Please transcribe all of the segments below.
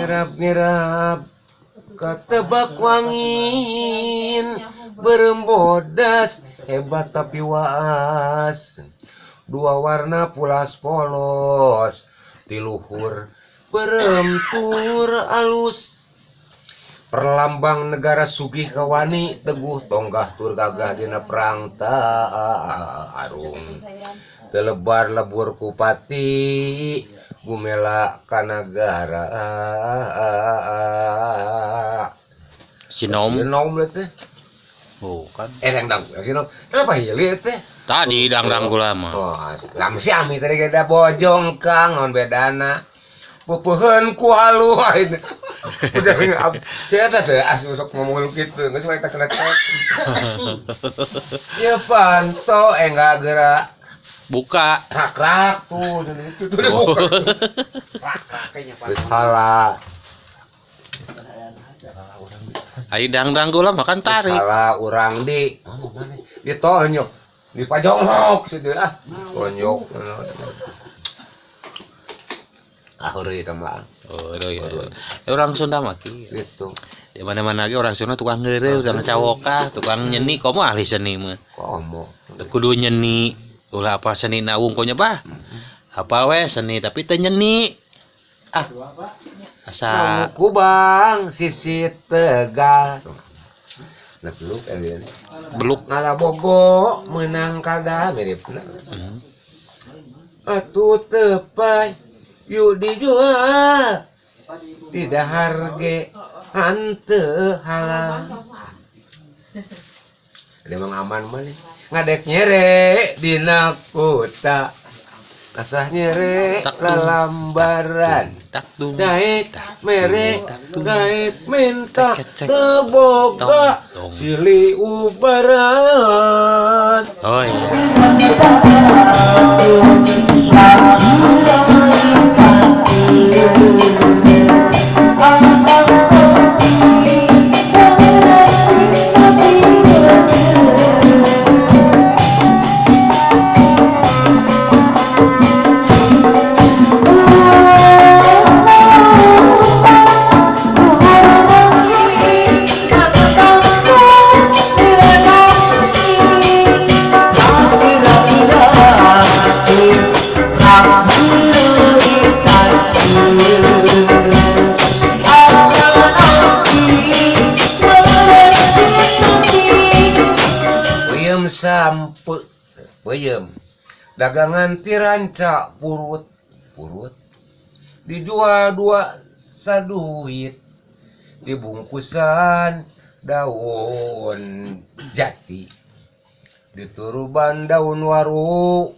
Ngerap-ngerap ketebak wangin berembodas hebat tapi waas dua warna pulas polos tiluhur beremtur alus perlambang negara sugih kawani teguh tonggah tur gagah dina perang arung telebar lebur kupati gumela kanagara Sinom teh bukan dangdang sinom apa hilir teh tadi dangdang gula mah oh lamsi ami tadi kada bojong kang non bedana pupuheun ku halu udah saya teh sok ngomong gitu geus wae kasana teh ya panto enggak gerak buka rak tuh itu udah buka rak kayaknya pas salah ayo dangdang gula makan tarik salah urang di mana ditonyok di pajongok situ tonyok heureuy tambah orang Sunda mah gitu di mana-mana lagi orang Sunda tukang ngeureuh tukang cawokah tukang nyeni komo ahli seni mah komo kudu nyeni ulah apa seni naung konya bah apa we seni tapi teu nyeni asa kubang sisit tegal nah beluk beluk ngalabogo menang kada miripna atuh tepai yuk dijual tidak harga hanteu halal emang aman mah nih ngadek nyere dina kota asah nyere lalambaran naik mere naik minta teboga silih ubaran oh iya sampe peuyeum dagangan tiranca purut dijual dua saduit dibungkusan daun jati dituruban daun waru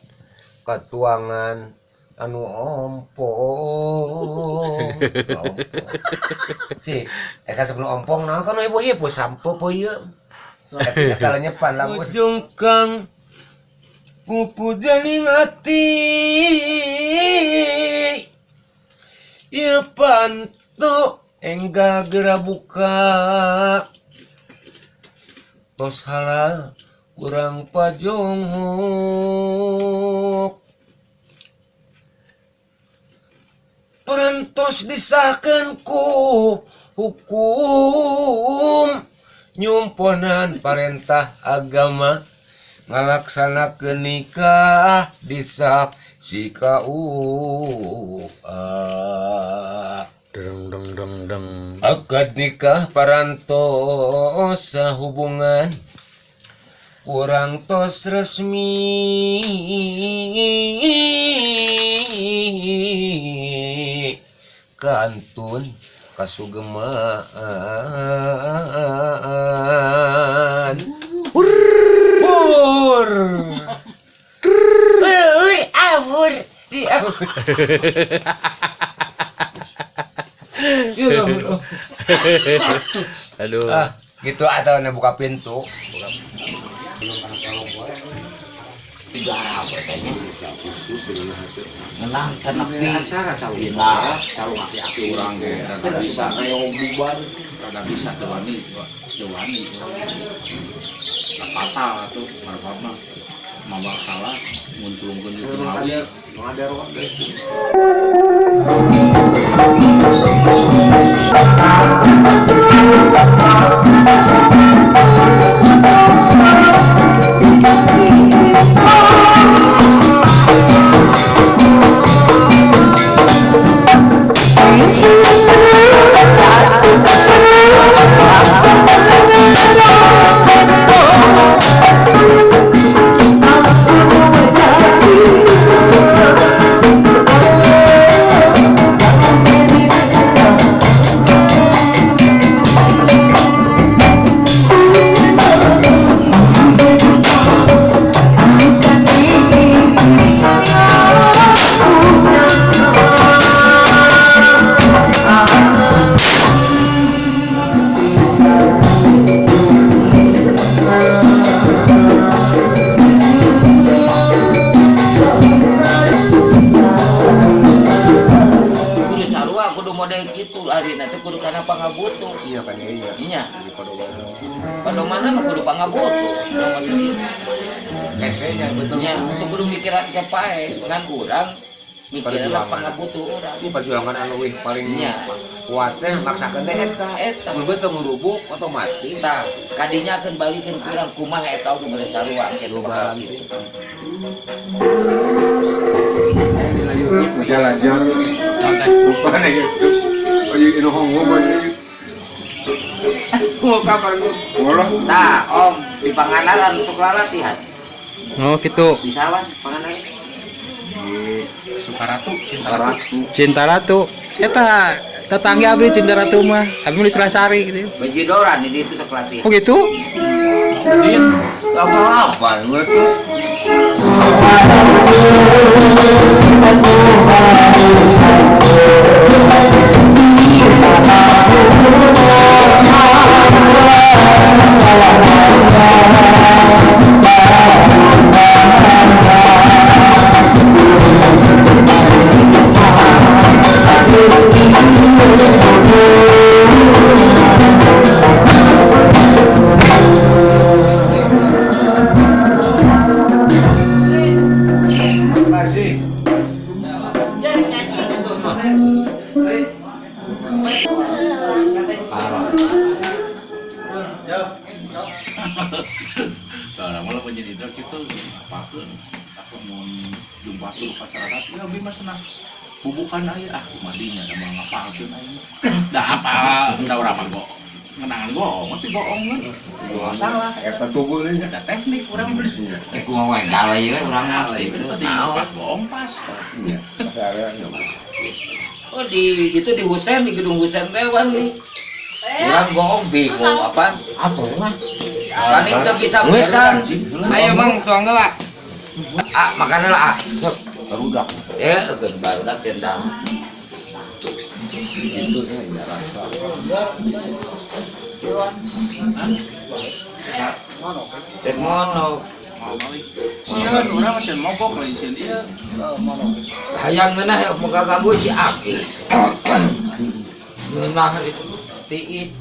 katuangan anu ompong cik sebelum ompong nah kan ibu sampe peuyeum kalau nyepan lagu ujung kang pupu janing hati ya panto enggak gera buka tos halal urang pajonghok perantos disahkeun ku hukum nyumponan perintah agama ngalaksanakeun nikah disaksi KUA deng akad nikah parantos sahubungan urang tos resmi kantun kasugemaan hur awur di aduh gitu atau buka pintu tiga Menang kan api acara tahu. binaras kalau api kurang ge kan bisa kayak bubar rada bisa dewani fatal atuh marfama mabak salah munculkeun di Mawi Ada roh. kudu sarua kudu model gitu lari nanti kudu kana pangabutuh Iya kan iya. nya Di Padowano. pada mana mah kudu pangabutuh Esenya betul. nya itu kudu mikiran ke pae ngan urang mikiran Perjuangan. pangabutuh urang Ini perjuangan anu wih paling Iya. kuat teh maksakeun teh eta. eta Mun beuteung ngerubuk otomatis kita kadinya akan balikin kurang kumaha eta oge bere sarua gitu Loba gitu jalan-jalan bukan ya gitu ayo ini ngomong mau kapan lu boleh tah om di Pangandaran untuk latihan Oh gitu. di sawan Pangandaran di Sukaratu Karatu Cinta Ratu. Eta tetangga abdi Cinta Ratu mah. Abi mah di Selasari gitu. Bejidoran ini itu sok latihan Oh gitu. gak apa-apa gue tuh kasih Kalau malah menjadi drag itu apakeun aku mau jumpa tuh pacaran ya bi mas nah bubukan aja ah madinya ada mau ngapalkeun aja da apa da urang mah go ngenangan go mesti bohong kan salah eta tugul ini ada teknik urang beli gua mah gawe we urang mah pas bohong pas iya saya oh di itu di Husen di gedung Husen Dewan nih urang bohong bingung apa atuh mah kan itu bisa besan ayo mang tuang lah ah makan lah barudak barudak tendang itu ya rasa cek mono iya urang masih mogok lagi sih dia hayang ngeunah ya muka kamu si Aki ngeunah itu tiis